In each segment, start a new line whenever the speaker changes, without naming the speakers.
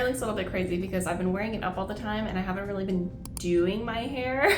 hair looks a little bit crazy because I've been wearing it up all the time and I haven't really been doing my hair.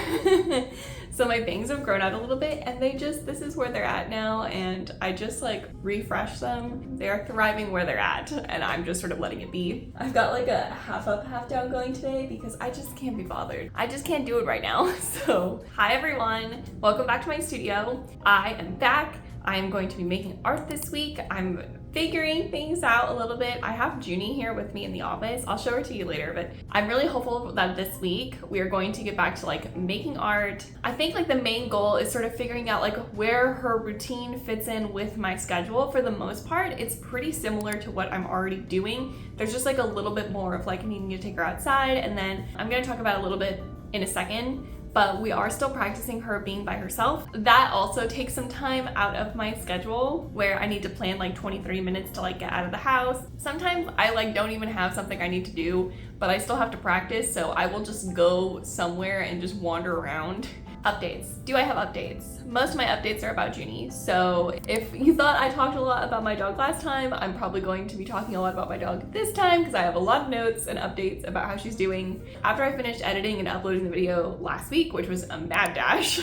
So my bangs have grown out a little bit and this is where they're at now, and I just like refresh them. They're thriving where they're at and I'm just sort of letting it be. I've got like a half up, half down going today because I just can't be bothered. I just can't do it right now. So hi everyone, welcome back to my studio. I am back. I am going to be making art this week. I'm figuring things out a little bit. I have Juni here with me in the office. I'll show her to you later, but I'm really hopeful that this week we are going to get back to like making art. I think like the main goal is sort of figuring out like where her routine fits in with my schedule. For the most part, it's pretty similar to what I'm already doing. There's just like a little bit more of like needing to take her outside, and then I'm gonna talk about it a little bit in a second. But we are still practicing her being by herself. That also takes some time out of my schedule where I need to plan like 20-30 minutes to like get out of the house. Sometimes I like don't even have something I need to do, but I still have to practice, so I will just go somewhere and just wander around. Updates. Do I have updates? Most of my updates are about Juni. So if you thought I talked a lot about my dog last time, I'm probably going to be talking a lot about my dog this time because I have a lot of notes and updates about how she's doing. After I finished editing and uploading the video last week, which was a mad dash,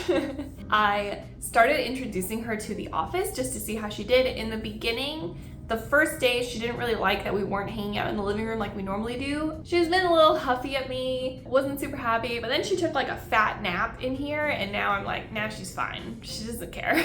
I started introducing her to the office just to see how she did. In the beginning, the first day, she didn't really like that we weren't hanging out in the living room like we normally do. She's been a little huffy at me, wasn't super happy, but then she took like a fat nap in here and now I'm like, nah, she's fine. She doesn't care.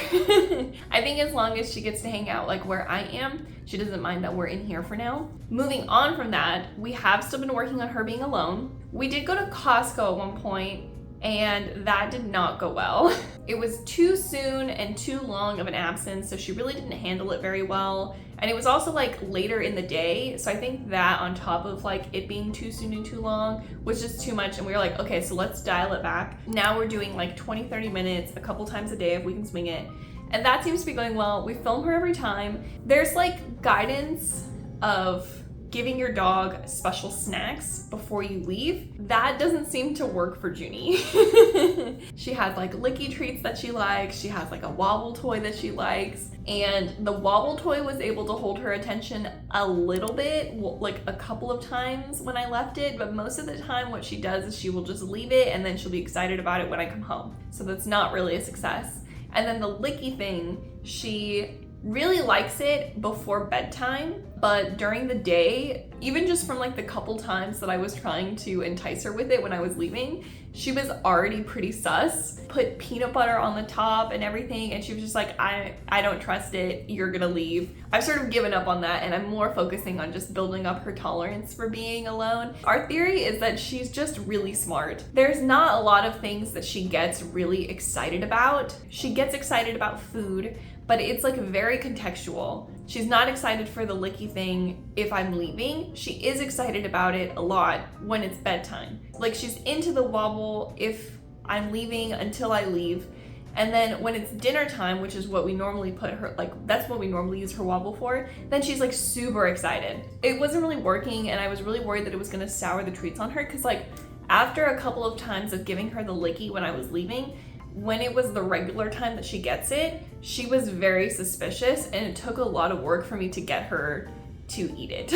I think as long as she gets to hang out like where I am, she doesn't mind that we're in here for now. Moving on from that, we have still been working on her being alone. We did go to Costco at one point, and that did not go well. It was too soon and too long of an absence, so she really didn't handle it very well. And it was also like later in the day, so I think that on top of like it being too soon and too long was just too much, and we were like, okay, so let's dial it back. Now we're doing like 20-30 minutes a couple times a day if we can swing it, and that seems to be going well. We film her every time. There's like guidance of giving your dog special snacks before you leave. That doesn't seem to work for Juni. She has like licky treats that she likes. She has like a wobble toy that she likes. And the wobble toy was able to hold her attention a little bit, like a couple of times when I left it, but most of the time what she does is she will just leave it and then she'll be excited about it when I come home. So that's not really a success. And then the licky thing, she really likes it before bedtime, but during the day, even just from like the couple times that I was trying to entice her with it when I was leaving, she was already pretty sus. Put peanut butter on the top and everything, and she was just like, I don't trust it, you're gonna leave. I've sort of given up on that, and I'm more focusing on just building up her tolerance for being alone. Our theory is that she's just really smart. There's not a lot of things that she gets really excited about. She gets excited about food, but it's like very contextual. She's not excited for the licky thing if I'm leaving. She is excited about it a lot when it's bedtime. Like she's into the wobble if I'm leaving until I leave. And then when it's dinner time, which is what we normally put her, like that's what we normally use her wobble for, then she's like super excited. It wasn't really working, and I was really worried that it was gonna sour the treats on her, because like after a couple of times of giving her the licky when I was leaving, when it was the regular time that she gets it, she was very suspicious, and it took a lot of work for me to get her to eat it.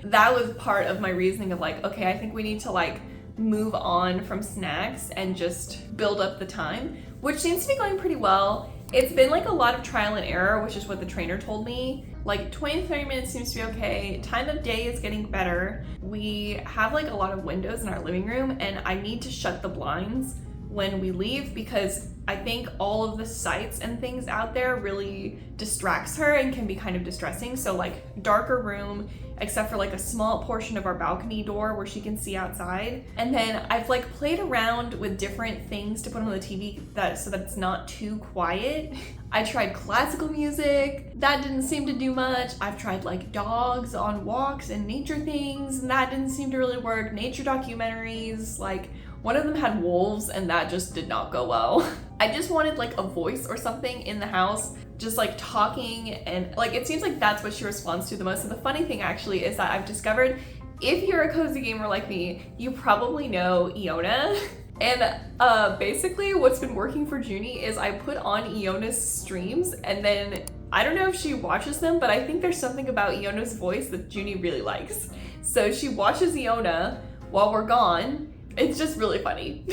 That was part of my reasoning of like, okay, I think we need to like move on from snacks and just build up the time, which seems to be going pretty well. It's been like a lot of trial and error, which is what the trainer told me. Like 20-30 minutes seems to be okay. Time of day is getting better. We have like a lot of windows in our living room, and I need to shut the blinds when we leave because I think all of the sights and things out there really distracts her and can be kind of distressing. So like darker room, except for like a small portion of our balcony door where she can see outside. And then I've like played around with different things to put on the TV so that it's not too quiet. I tried classical music, that didn't seem to do much. I've tried like dogs on walks and nature things, and that didn't seem to really work. Nature documentaries, like one of them had wolves and that just did not go well. I just wanted like a voice or something in the house, just like talking, and like it seems like that's what she responds to the most. And the funny thing actually is that I've discovered, if you're a cozy gamer like me, you probably know Iona. And basically what's been working for Juni is I put on Iona's streams, and then I don't know if she watches them, but I think there's something about Iona's voice that Juni really likes. So she watches Iona while we're gone. It's just really funny.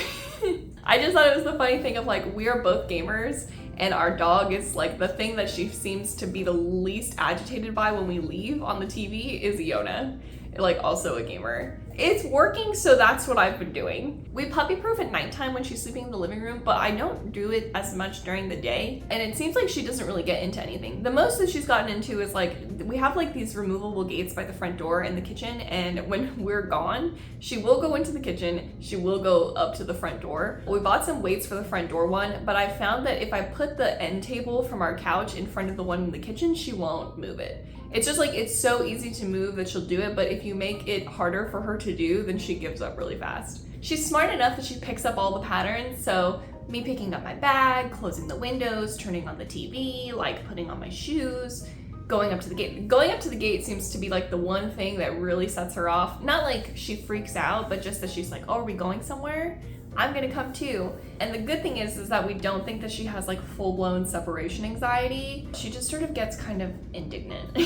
I just thought it was the funny thing of like, we are both gamers, and our dog is like the thing that she seems to be the least agitated by when we leave on the TV is Iona, like also a gamer. It's working, so that's what I've been doing. We puppy proof at nighttime when she's sleeping in the living room, but I don't do it as much during the day. And it seems like she doesn't really get into anything. The most that she's gotten into is like, we have like these removable gates by the front door in the kitchen, and when we're gone, she will go into the kitchen, she will go up to the front door. We bought some weights for the front door one, but I found that if I put the end table from our couch in front of the one in the kitchen, she won't move it. It's just like, it's so easy to move that she'll do it, but if you make it harder for her to do, then she gives up really fast. She's smart enough that she picks up all the patterns, so me picking up my bag, closing the windows, turning on the TV, like putting on my shoes, going up to the gate. Going up to the gate seems to be like the one thing that really sets her off. Not like she freaks out, but just that she's like, oh, are we going somewhere? I'm gonna come too. And the good thing is that we don't think that she has like full-blown separation anxiety. She just sort of gets kind of indignant.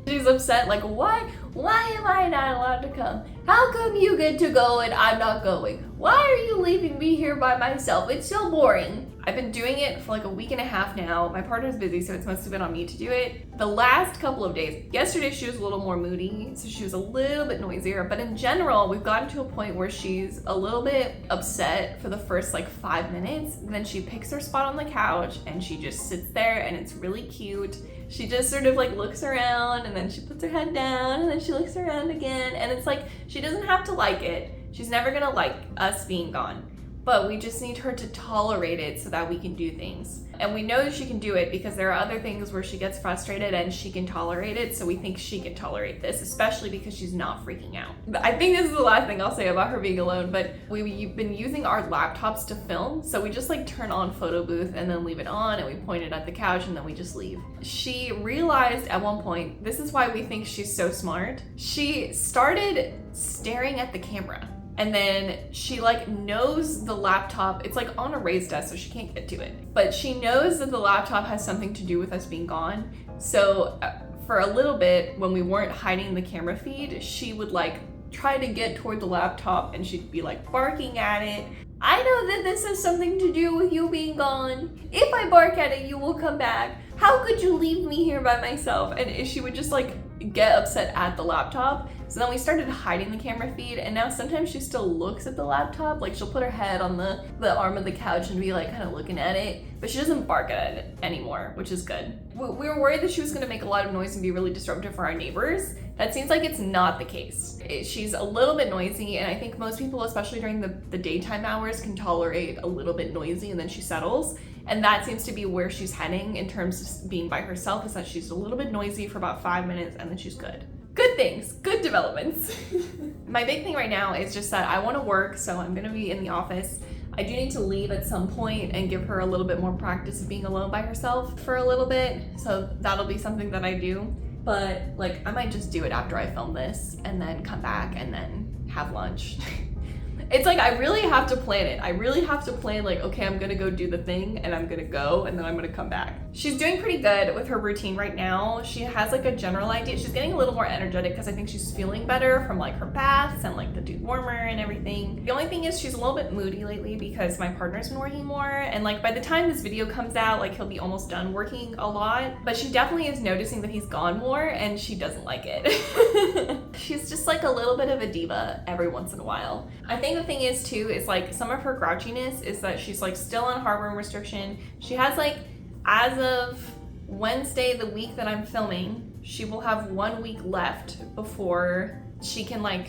She's upset, like, why am I not allowed to come? How come you get to go and I'm not going? Why are you leaving me here by myself? It's so boring. I've been doing it for like a week and a half now. My partner's busy, so it's mostly been on me to do it. The last couple of days, yesterday she was a little more moody, so she was a little bit noisier, but in general, we've gotten to a point where she's a little bit upset for the first like 5 minutes, and then she picks her spot on the couch and she just sits there, and it's really cute. She just sort of like looks around, and then she puts her head down, and then she looks around again, and it's like, she doesn't have to like it. She's never gonna like us being gone. But we just need her to tolerate it so that we can do things. And we know that she can do it because there are other things where she gets frustrated and she can tolerate it, so we think she can tolerate this, especially because she's not freaking out. I think this is the last thing I'll say about her being alone, but we've been using our laptops to film, so we just like turn on photo booth and then leave it on, and we point it at the couch and then we just leave. She realized at one point, this is why we think she's so smart, she started staring at the camera. And then she like knows the laptop, it's like on a raised desk, so she can't get to it. But she knows that the laptop has something to do with us being gone. So for a little bit, when we weren't hiding the camera feed, she would like try to get toward the laptop and she'd be like barking at it. I know that this has something to do with you being gone. If I bark at it, you will come back. How could you leave me here by myself? And she would just like get upset at the laptop. So then we started hiding the camera feed, and now sometimes she still looks at the laptop. Like she'll put her head on the arm of the couch and be like kind of looking at it, but she doesn't bark at it anymore, which is good. We were worried that she was gonna make a lot of noise and be really disruptive for our neighbors. That seems like it's not the case. She's a little bit noisy, and I think most people, especially during the daytime hours, can tolerate a little bit noisy and then she settles. And that seems to be where she's heading in terms of being by herself, is that she's a little bit noisy for about 5 minutes and then she's good. Good things, good developments. My big thing right now is just that I want to work, so I'm gonna be in the office. I do need to leave at some point and give her a little bit more practice of being alone by herself for a little bit, so that'll be something that I do. But like, I might just do it after I film this and then come back and then have lunch. It's like, I really have to plan it. I really have to plan like, okay, I'm gonna go do the thing and I'm gonna go and then I'm gonna come back. She's doing pretty good with her routine right now. She has like a general idea. She's getting a little more energetic because I think she's feeling better from like her baths and like the dude warmer and everything. The only thing is she's a little bit moody lately because my partner's been working more, and like by the time this video comes out, like he'll be almost done working a lot, but she definitely is noticing that he's gone more and she doesn't like it. She's just like a little bit of a diva every once in a while. I think the thing is too, is like some of her grouchiness is that she's like still on heartworm restriction. She has like, as of Wednesday, the week that I'm filming, she will have 1 week left before she can like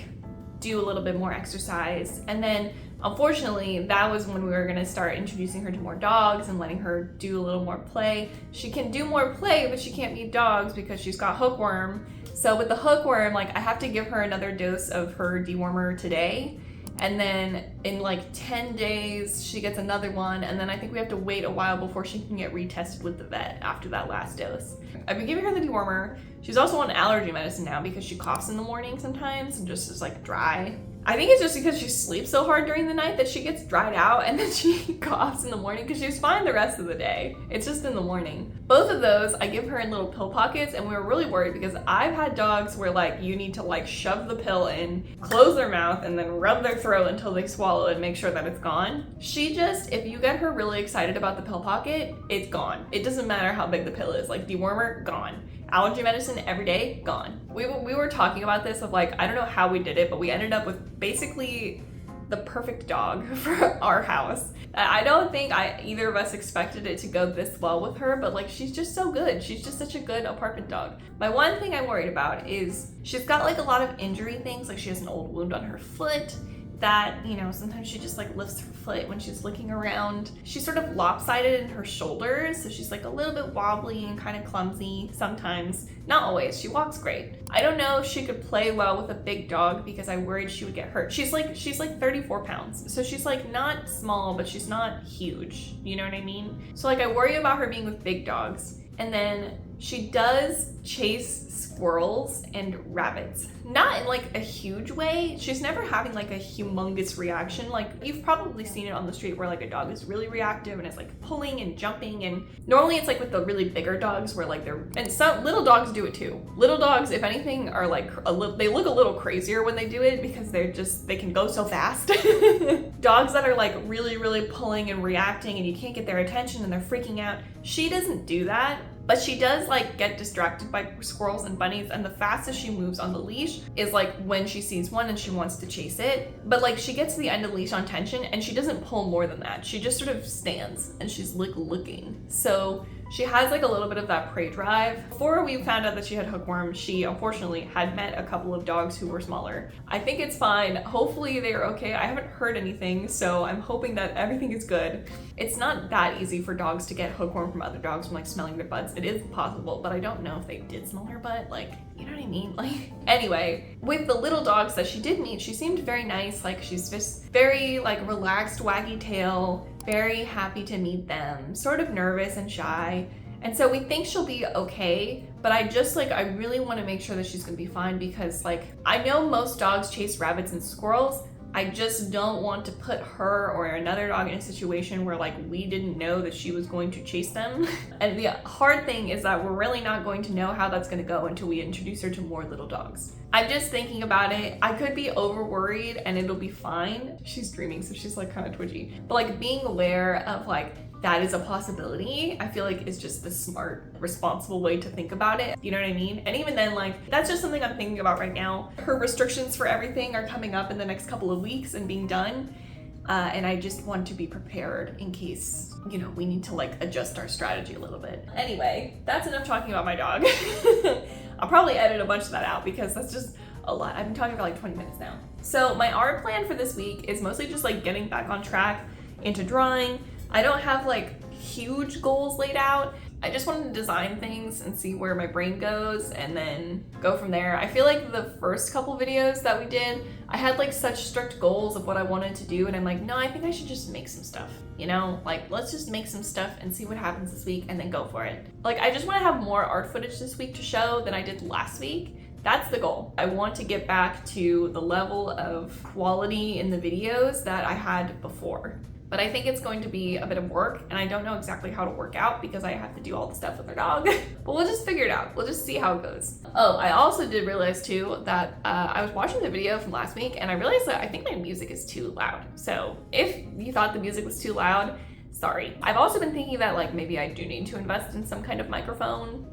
do a little bit more exercise. And then unfortunately, that was when we were gonna start introducing her to more dogs and letting her do a little more play. She can do more play, but she can't meet dogs because she's got hookworm. So with the hookworm, like I have to give her another dose of her dewormer today. And then in like 10 days, she gets another one. And then I think we have to wait a while before she can get retested with the vet after that last dose. I've been giving her the dewormer. She's also on allergy medicine now because she coughs in the morning sometimes and just is like dry. I think it's just because she sleeps so hard during the night that she gets dried out and then she coughs in the morning because she's fine the rest of the day. It's just in the morning. Both of those, I give her in little pill pockets, and we were really worried because I've had dogs where like you need to like shove the pill in, close their mouth, and then rub their throat until they swallow it and make sure that it's gone. She just, if you get her really excited about the pill pocket, it's gone. It doesn't matter how big the pill is. Like dewormer, gone. Allergy medicine every day, gone. We were talking about this of like, I don't know how we did it, but we ended up with basically the perfect dog for our house. I don't think either of us expected it to go this well with her, but like she's just so good. She's just such a good apartment dog. My one thing I'm worried about is she's got like a lot of injury things, like she has an old wound on her foot that, you know, sometimes she just like lifts her foot when she's looking around. She's sort of lopsided in her shoulders, so she's like a little bit wobbly and kind of clumsy sometimes. Not always. She walks great. I don't know if she could play well with a big dog because I worried she would get hurt. She's like 34 pounds, so she's like not small, but she's not huge. You know what I mean? So like I worry about her being with big dogs. And then she does chase squirrels and rabbits. Not in like a huge way. She's never having like a humongous reaction. Like you've probably seen it on the street where like a dog is really reactive and it's like pulling and jumping, and normally it's like with the really bigger dogs where like and some little dogs do it too. Little dogs, if anything, are like they look a little crazier when they do it because they can go so fast. Dogs that are like really pulling and reacting and you can't get their attention and they're freaking out, she doesn't do that. But she does like get distracted by squirrels and bunnies, and the fastest she moves on the leash is like when she sees one and she wants to chase it. But like she gets to the end of the leash on tension and she doesn't pull more than that. She just sort of stands and she's like looking. So she has like a little bit of that prey drive. Before we found out that she had hookworm, she unfortunately had met a couple of dogs who were smaller. I think it's fine. Hopefully they're okay. I haven't heard anything, so I'm hoping that everything is good. It's not that easy for dogs to get hookworm from other dogs from like smelling their butts. It is possible, but I don't know if they did smell her butt. Like, you know what I mean? Like, anyway, with the little dogs that she did meet, she seemed very nice. Like she's just very like relaxed, waggy tail, very happy to meet them, sort of nervous and shy. And so we think she'll be okay, but I really want to make sure that she's gonna be fine because like, I know most dogs chase rabbits and squirrels. I just don't want to put her or another dog in a situation where like we didn't know that she was going to chase them. And the hard thing is that we're really not going to know how that's going to go until we introduce her to more little dogs. I'm just thinking about it. I could be over worried and it'll be fine. She's dreaming, so she's like kind of twitchy. But like being aware of like that is a possibility, I feel like is just the smart, responsible way to think about it. You know what I mean? And even then, like, that's just something I'm thinking about right now. Her restrictions for everything are coming up in the next couple of weeks and being done. And I just want to be prepared in case, you know, we need to like adjust our strategy a little bit. Anyway, that's enough talking about my dog. I'll probably edit a bunch of that out because that's just a lot. I've been talking for like 20 minutes now. So my art plan for this week is mostly just like getting back on track into drawing. I don't have like huge goals laid out. I just wanted to design things and see where my brain goes and then go from there. I feel like the first couple videos that we did, I had like such strict goals of what I wanted to do, and I'm like, no, I think I should just make some stuff, you know? Like, let's just make some stuff and see what happens this week and then go for it. Like, I just want to have more art footage this week to show than I did last week. That's the goal. I want to get back to the level of quality in the videos that I had before. But I think it's going to be a bit of work, and I don't know exactly how to work out because I have to do all the stuff with our dog. But we'll just figure it out. We'll just see how it goes. Oh, I also did realize too that I was watching the video from last week and I realized that I think my music is too loud. So if you thought the music was too loud, sorry. I've also been thinking that like maybe I do need to invest in some kind of microphone.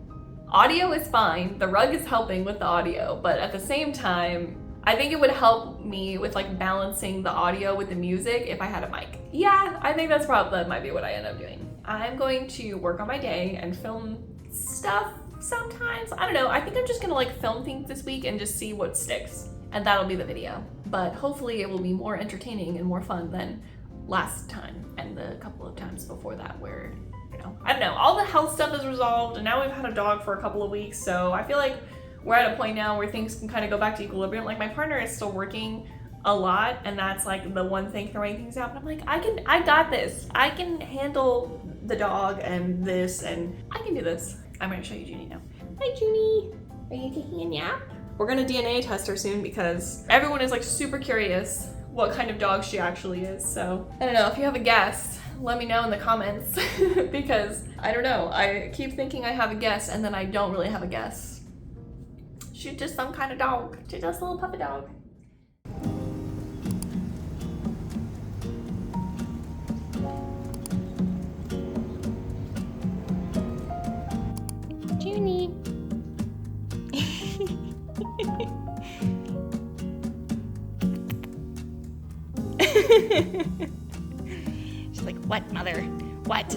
Audio is fine. The rug is helping with the audio, but at the same time, I think it would help me with like balancing the audio with the music if I had a mic. Yeah, I think that might be what I end up doing. I'm going to work on my day and film stuff sometimes. I don't know, I think I'm just gonna like film things this week and just see what sticks. And that'll be the video. But hopefully it will be more entertaining and more fun than last time and the couple of times before that where, you know, I don't know, all the health stuff is resolved and now we've had a dog for a couple of weeks, so I feel like we're at a point now where things can kind of go back to equilibrium. Like my partner is still working a lot and that's like the one thing throwing things out. But I'm like, I got this. I can handle the dog and this and I can do this. I'm gonna show you Juni now. Hi Juni, are you taking a nap? We're gonna DNA test her soon because everyone is like super curious what kind of dog she actually is. So I don't know, if you have a guess, let me know in the comments because I don't know. I keep thinking I have a guess and then I don't really have a guess. She's just some kind of dog. She's just a little puppy dog. Juni. She's like, what, mother? What?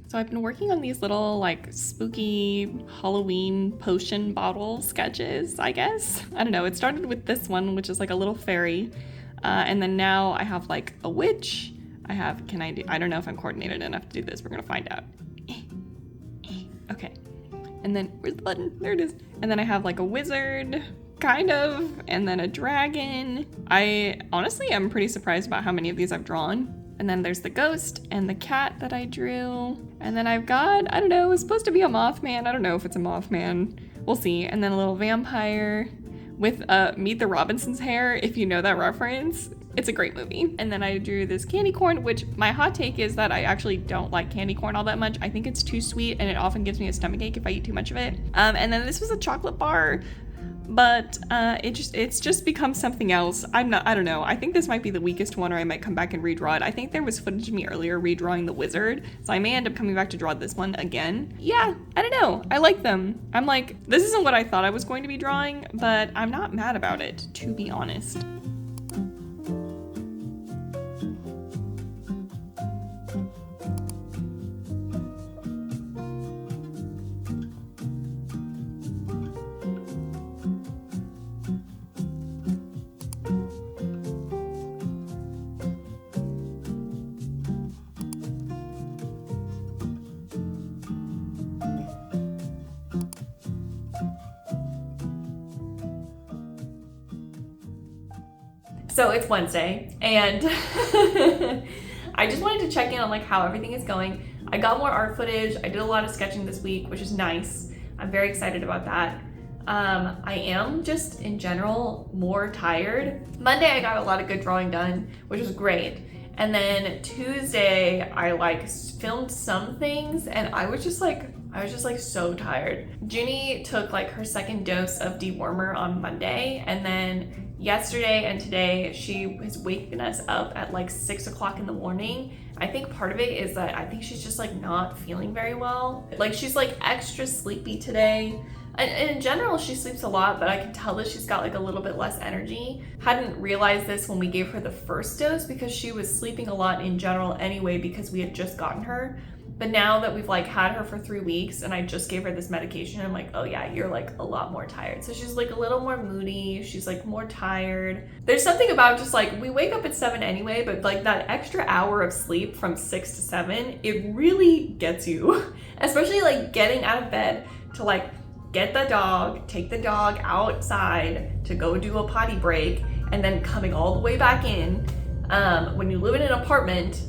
So I've been working on these little like spooky Halloween potion bottle sketches, I guess. I don't know, it started with this one, which is like a little fairy. And then now I have like a witch. I don't know if I'm coordinated enough to do this. We're gonna find out. Okay. And then, where's the button? There it is. And then I have like a wizard, kind of, and then a dragon. I honestly am pretty surprised about how many of these I've drawn. And then there's the ghost and the cat that I drew. And then I've got, I don't know, it's supposed to be a Mothman. I don't know if it's a Mothman. We'll see. And then a little vampire with Meet the Robinsons hair, if you know that reference. It's a great movie. And then I drew this candy corn, which my hot take is that I actually don't like candy corn all that much. I think it's too sweet and it often gives me a stomachache if I eat too much of it. And then this was a chocolate bar, but it's just become something else. I don't know. I think this might be the weakest one, or I might come back and redraw it. I think there was footage of me earlier redrawing the wizard, so I may end up coming back to draw this one again. Yeah, I don't know. I like them. I'm like, this isn't what I thought I was going to be drawing, but I'm not mad about it, to be honest. So it's Wednesday, and I just wanted to check in on like how everything is going. I got more art footage. I did a lot of sketching this week, which is nice. I'm very excited about that. I am just in general more tired. Monday I got a lot of good drawing done, which was great. And then Tuesday I like filmed some things and I was just like so tired. Juni took like her second dose of dewormer on Monday, and then yesterday and today she has waken us up at like 6 o'clock in the morning. I think part of it is that I think she's just like not feeling very well. Like she's like extra sleepy today. And in general, she sleeps a lot, but I can tell that she's got like a little bit less energy. Hadn't realized this when we gave her the first dose because she was sleeping a lot in general anyway because we had just gotten her. But now that we've like had her for 3 weeks and I just gave her this medication, I'm like, oh yeah, you're like a lot more tired. So she's like a little more moody. She's like more tired. There's something about just like, we wake up at 7 anyway, but like that extra hour of sleep from 6 to 7, it really gets you. Especially like getting out of bed to like get the dog, take the dog outside to go do a potty break, and then coming all the way back in. When you live in an apartment,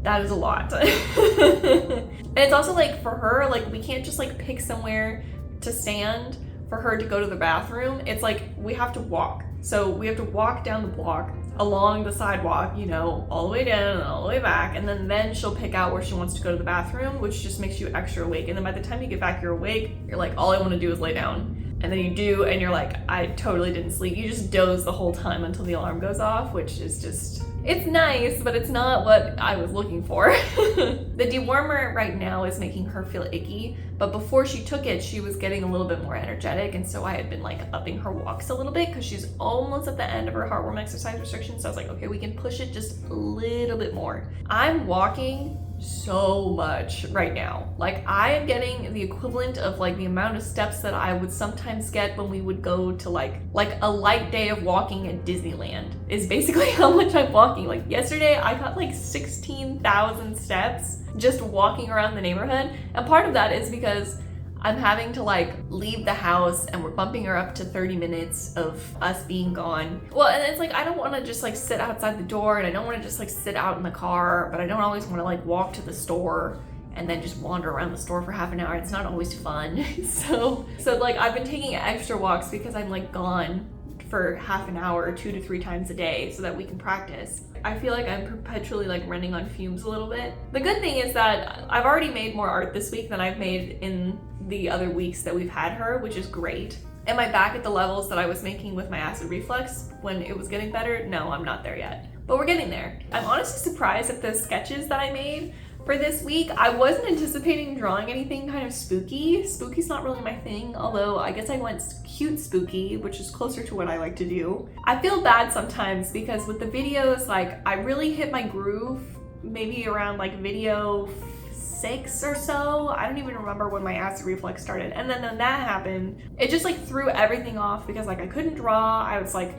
that is a lot. And it's also like for her, like we can't just like pick somewhere to stand for her to go to the bathroom. It's like we have to walk. So we have to walk down the block along the sidewalk, you know, all the way down and all the way back. And then she'll pick out where she wants to go to the bathroom, which just makes you extra awake. And then by the time you get back, you're awake. You're like, all I want to do is lay down. And then you do, and you're like, I totally didn't sleep. You just doze the whole time until the alarm goes off, which is just, it's nice, but it's not what I was looking for. The dewormer right now is making her feel icky, but before she took it, she was getting a little bit more energetic, and so I had been like upping her walks a little bit because she's almost at the end of her heartworm exercise restriction, so I was like, okay, we can push it just a little bit more. I'm walking so much right now. Like I am getting the equivalent of like the amount of steps that I would sometimes get when we would go to like a light day of walking at Disneyland is basically how much I'm walking. Like yesterday I got like 16,000 steps just walking around the neighborhood, and part of that is because I'm having to like leave the house and we're bumping her up to 30 minutes of us being gone. Well, and it's like, I don't want to just like sit outside the door, and I don't want to just like sit out in the car, but I don't always want to like walk to the store and then just wander around the store for half an hour. It's not always fun. So like I've been taking extra walks because I'm like gone for half an hour 2 to 3 times a day so that we can practice. I feel like I'm perpetually like running on fumes a little bit. The good thing is that I've already made more art this week than I've made in the other weeks that we've had her, which is great. Am I back at the levels that I was making with my acid reflux when it was getting better? No, I'm not there yet, but we're getting there. I'm honestly surprised at the sketches that I made for this week. I wasn't anticipating drawing anything kind of spooky. Spooky's not really my thing, although I guess I went cute spooky, which is closer to what I like to do. I feel bad sometimes because with the videos, like I really hit my groove maybe around like video 6 or so. I don't even remember when my acid reflux started. And then when that happened, it just like threw everything off because like I couldn't draw. I was like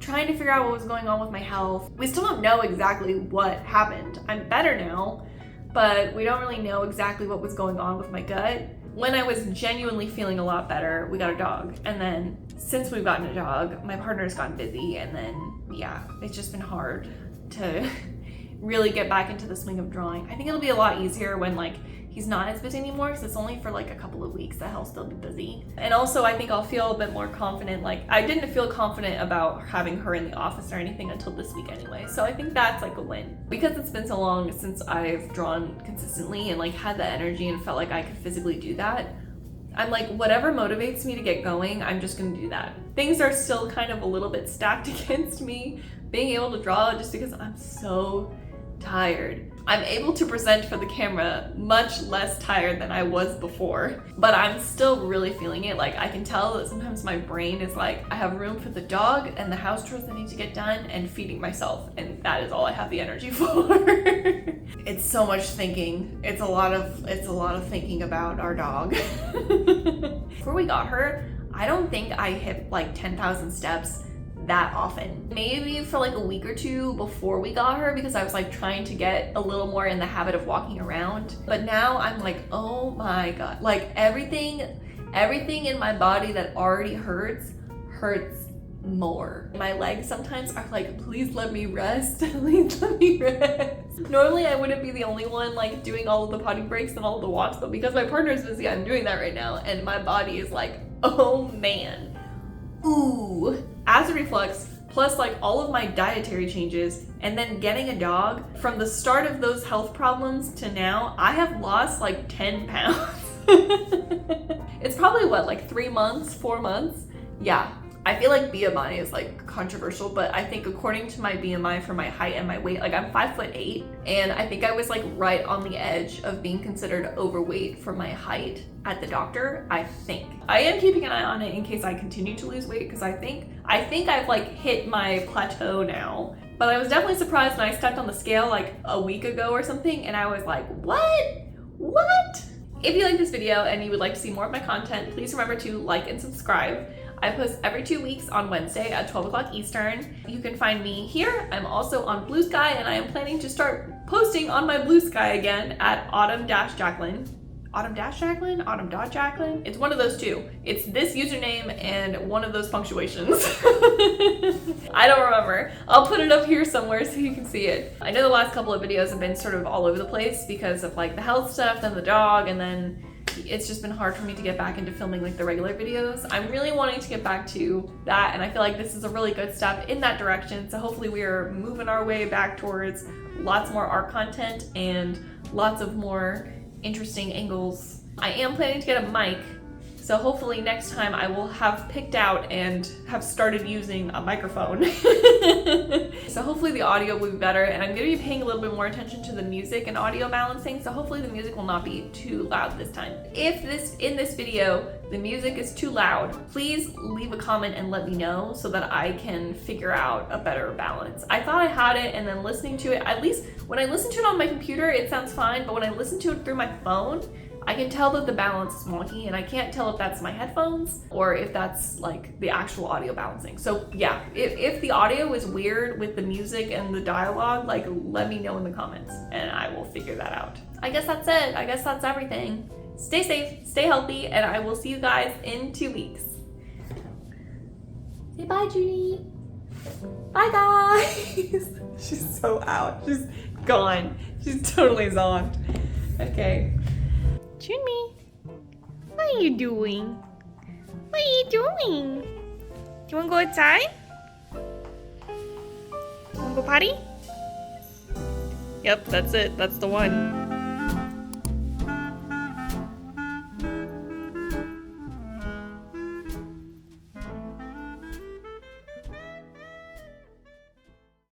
trying to figure out what was going on with my health. We still don't know exactly what happened. I'm better now, but we don't really know exactly what was going on with my gut. When I was genuinely feeling a lot better, we got a dog. And then since we've gotten a dog, my partner's gotten busy, and then yeah, it's just been hard to really get back into the swing of drawing. I think it'll be a lot easier when like he's not as busy anymore, because it's only for like a couple of weeks that he'll still be busy. And also I think I'll feel a bit more confident. Like I didn't feel confident about having her in the office or anything until this week anyway. So I think that's like a win. Because it's been so long since I've drawn consistently and like had the energy and felt like I could physically do that, I'm like, whatever motivates me to get going, I'm just gonna do that. Things are still kind of a little bit stacked against me being able to draw just because I'm so tired. I'm able to present for the camera much less tired than I was before, but I'm still really feeling it. Like I can tell that sometimes my brain is like, I have room for the dog and the house chores that need to get done and feeding myself, and that is all I have the energy for. It's so much thinking. It's a lot of thinking about our dog. Before we got her, I don't think I hit like 10,000 steps that often. Maybe for like a week or two before we got her, because I was like trying to get a little more in the habit of walking around. But now I'm like, oh my God, like everything in my body that already hurts more. My legs sometimes are like, please let me rest. Please let me rest. Normally I wouldn't be the only one like doing all of the potty breaks and all of the walks, but because my partner is busy, I'm doing that right now, and my body is like, oh man. Ooh, acid reflux plus like all of my dietary changes and then getting a dog. From the start of those health problems to now, I have lost like 10 pounds. It's probably what, like 3 months, 4 months? Yeah. I feel like BMI is like controversial, but I think according to my BMI for my height and my weight, like I'm 5'8", and I think I was like right on the edge of being considered overweight for my height at the doctor, I think. I am keeping an eye on it in case I continue to lose weight, because I think I've like hit my plateau now. But I was definitely surprised when I stepped on the scale like a week ago or something, and I was like, what? If you like this video and you would like to see more of my content, please remember to like and subscribe. I post every 2 weeks on Wednesday at 12 o'clock Eastern. You can find me here. I'm also on Blue Sky, and I am planning to start posting on my Blue Sky again at autumn-jacqueline. Autumn-Jacqueline? Autumn.Jacqueline? It's one of those two. It's this username and one of those punctuations. I don't remember. I'll put it up here somewhere so you can see it. I know the last couple of videos have been sort of all over the place because of like the health stuff, then the dog, and then it's just been hard for me to get back into filming like the regular videos. I'm really wanting to get back to that, and I feel like this is a really good step in that direction. So hopefully we are moving our way back towards lots more art content and lots of more interesting angles. I am planning to get a mic, so hopefully next time I will have picked out and have started using a microphone. So hopefully the audio will be better, and I'm going to be paying a little bit more attention to the music and audio balancing, so hopefully the music will not be too loud this time. If in this video the music is too loud, please leave a comment and let me know so that I can figure out a better balance. I thought I had it, and then listening to it, at least when I listen to it on my computer it sounds fine, but when I listen to it through my phone, I can tell that the balance is wonky, and I can't tell if that's my headphones or if that's like the actual audio balancing. So yeah, if the audio is weird with the music and the dialogue, like let me know in the comments and I will figure that out. I guess that's it. I guess that's everything. Stay safe, stay healthy, and I will see you guys in 2 weeks. Say bye, Juni. Bye, guys. She's so out. She's gone. She's totally zonked. Okay. Juni, what are you doing? What are you doing? Do you want to go outside? You want to go potty? Yep, that's it. That's the one.